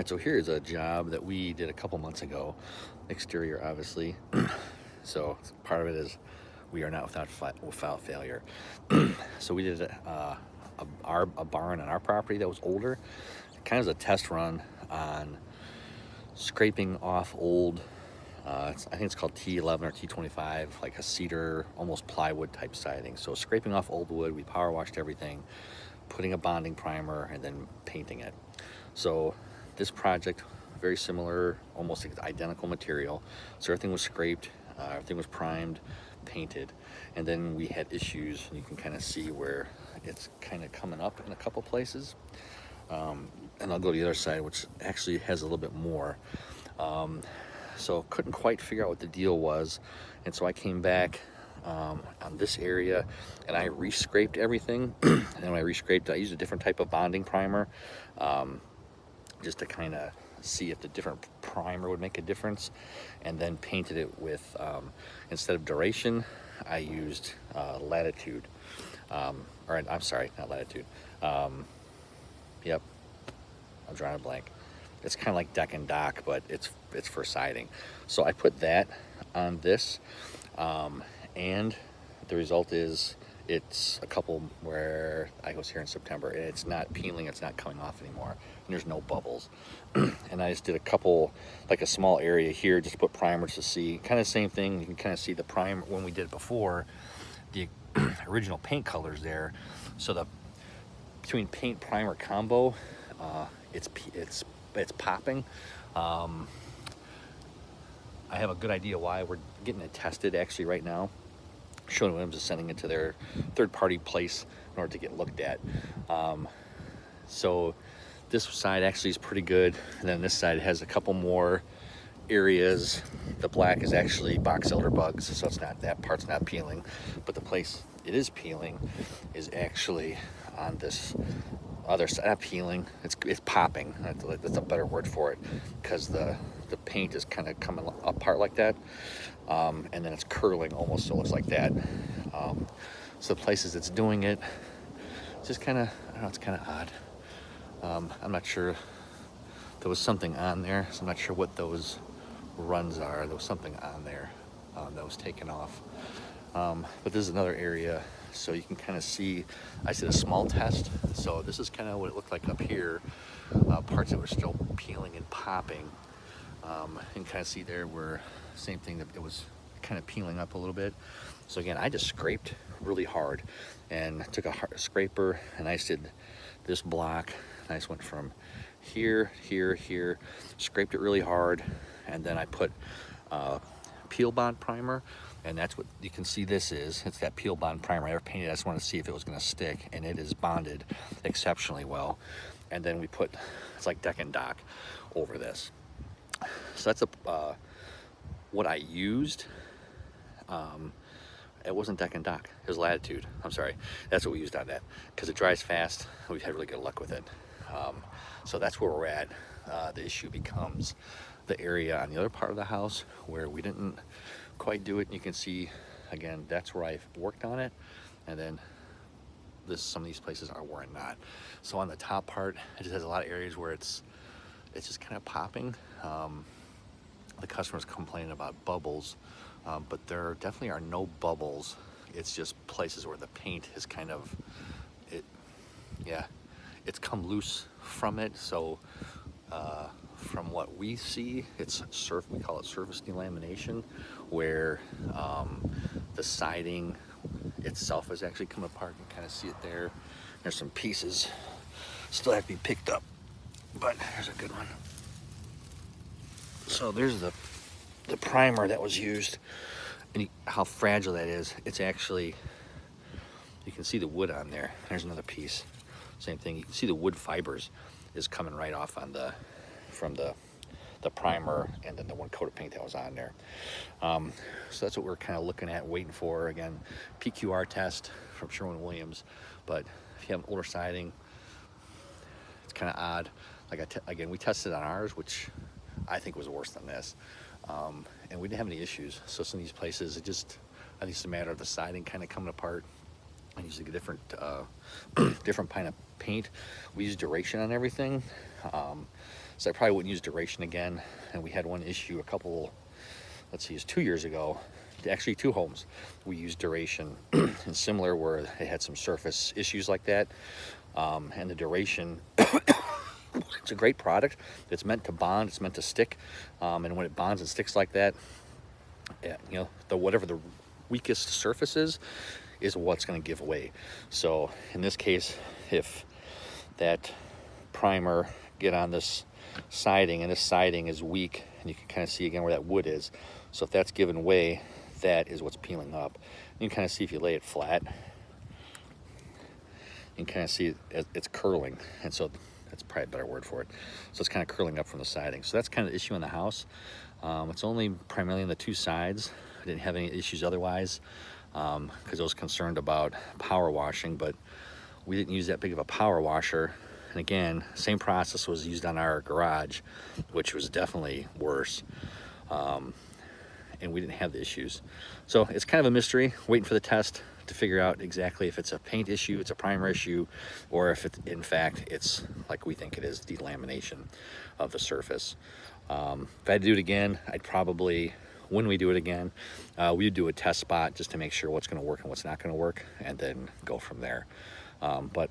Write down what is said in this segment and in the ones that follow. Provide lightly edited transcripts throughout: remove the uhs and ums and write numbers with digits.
right, so here's a job that we did a couple months ago. Exterior, obviously. So part of it is we are not without failure. So we did a barn on our property that was older, kind of as a test run on scraping off old, I think it's called T1-11 or T1-25, like a cedar, almost plywood type siding. So scraping off old wood, we power washed everything, putting a bonding primer, and then painting it. So this project, very similar, almost identical material. So everything was scraped, everything was primed, painted, and then we had issues. You can kind of see where it's kind of coming up in a couple places. And I'll go to the other side, which actually has a little bit more. So couldn't quite figure out what the deal was, and so I came back on this area and I re-scraped everything. And when I re-scraped, I used a different type of bonding primer, just to kind of see if the different primer would make a difference, and then painted it with, instead of Duration, I used Latitude, or I'm sorry, not Latitude. Yep, I'm drawing a blank. It's kind of like deck and dock, but it's for siding. So I put that on this, and the result is it's a couple where I was here in September, and it's not peeling, it's not coming off anymore, and there's no bubbles. And I just did a couple, like a small area here, just put primer to see, kind of same thing. You can kind of see the primer when we did it before, the original paint colors there. So the between paint primer combo, it's popping. I have a good idea why. We're getting it tested actually right now. Sherwin-Williams is sending it to their third-party place in order to get looked at. So this side actually is pretty good, and then this side has a couple more areas. The black is actually box elder bugs, so it's not, that part's not peeling, but the place it is peeling is actually on this other side. Not peeling, it's popping. That's a better word for it, because the paint is kind of coming apart like that, and then it's curling almost, so it looks like that. So the places it's doing it, it's just kind of, I don't know, it's kind of odd. I'm not sure, there was something on there, so I'm not sure what those runs are. There was something on there that was taken off. But this is another area, so you can kind of see, I did a small test, so this is kind of what it looked like up here. Parts that were still peeling and popping, and kind of see there where, same thing, that it was kind of peeling up a little bit. So again, I just scraped really hard and took a scraper, and I just did this block, and I just went from here, scraped it really hard, and then I put peel bond primer, and that's what you can see this is. It's that peel bond primer. I never painted it, I just wanted to see if it was going to stick, and it is bonded exceptionally well. And then we put, it's like deck and dock over this. So that's what I used. It wasn't deck and dock, it was Latitude. I'm sorry, that's what we used on that, because it dries fast. We've had really good luck with it. So that's where we're at. The issue becomes the area on the other part of the house where we didn't quite do it. And you can see, again, that's where I've worked on it, and then some of these places are where I'm not. So on the top part, it just has a lot of areas where it's just kind of popping. The customer's complaining about bubbles, but there definitely are no bubbles. It's just places where the paint is kind of, it's come loose from it. So from what we see, it's we call it surface delamination, where the siding itself has actually come apart. You can kind of see it there. There's some pieces still have to be picked up, but here's a good one. So there's the primer that was used, and how fragile that is. It's actually, you can see the wood on there. There's another piece, same thing. You can see the wood fibers is coming right off from the primer, and then the one coat of paint that was on there. So that's what we're kind of looking at, waiting for. Again, PQR test from Sherwin-Williams, but if you have older siding, it's kind of odd. Like again, we tested on ours, which I think was worse than this, and we didn't have any issues. So some of these places, I think it's a matter of the siding kind of coming apart. I usually get different kind of paint. We use Duration on everything, So I probably wouldn't use Duration again. And we had one issue a couple, let's see, it was 2 years ago. Actually, 2 homes we used Duration and similar, where they had some surface issues like that. And the Duration, it's a great product. It's meant to bond, it's meant to stick. And when it bonds and sticks like that, you know, whatever the weakest surface is what's going to give away. So in this case, if that primer get on this siding, and this siding is weak, and you can kind of see again where that wood is. So if that's given way, that is what's peeling up. You can kind of see if you lay it flat, you can kind of see it's curling, and so that's probably a better word for it. So it's kind of curling up from the siding. So that's kind of the issue in the house. It's only primarily on the 2 sides. I didn't have any issues otherwise, because I was concerned about power washing, but we didn't use that big of a power washer. And again, same process was used on our garage, which was definitely worse. And we didn't have the issues. So it's kind of a mystery, waiting for the test to figure out exactly if it's a paint issue, it's a primer issue, or if it, in fact, it's like we think it is, delamination of the surface. If I had to do it again, I'd probably, when we do it again, we'd do a test spot just to make sure what's going to work and what's not going to work, and then go from there. But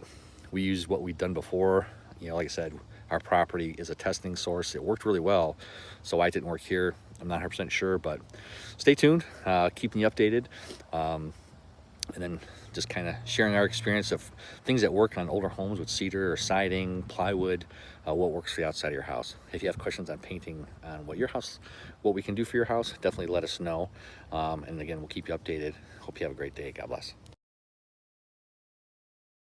we used what we'd done before. You know, like I said, our property is a testing source. It worked really well. So why it didn't work here, I'm not 100% sure, but stay tuned, keeping you updated. And then just kind of sharing our experience of things that work on older homes with cedar or siding, plywood, what works for the outside of your house. If you have questions on painting, on what we can do for your house, definitely let us know. And again, we'll keep you updated. Hope you have a great day. God bless.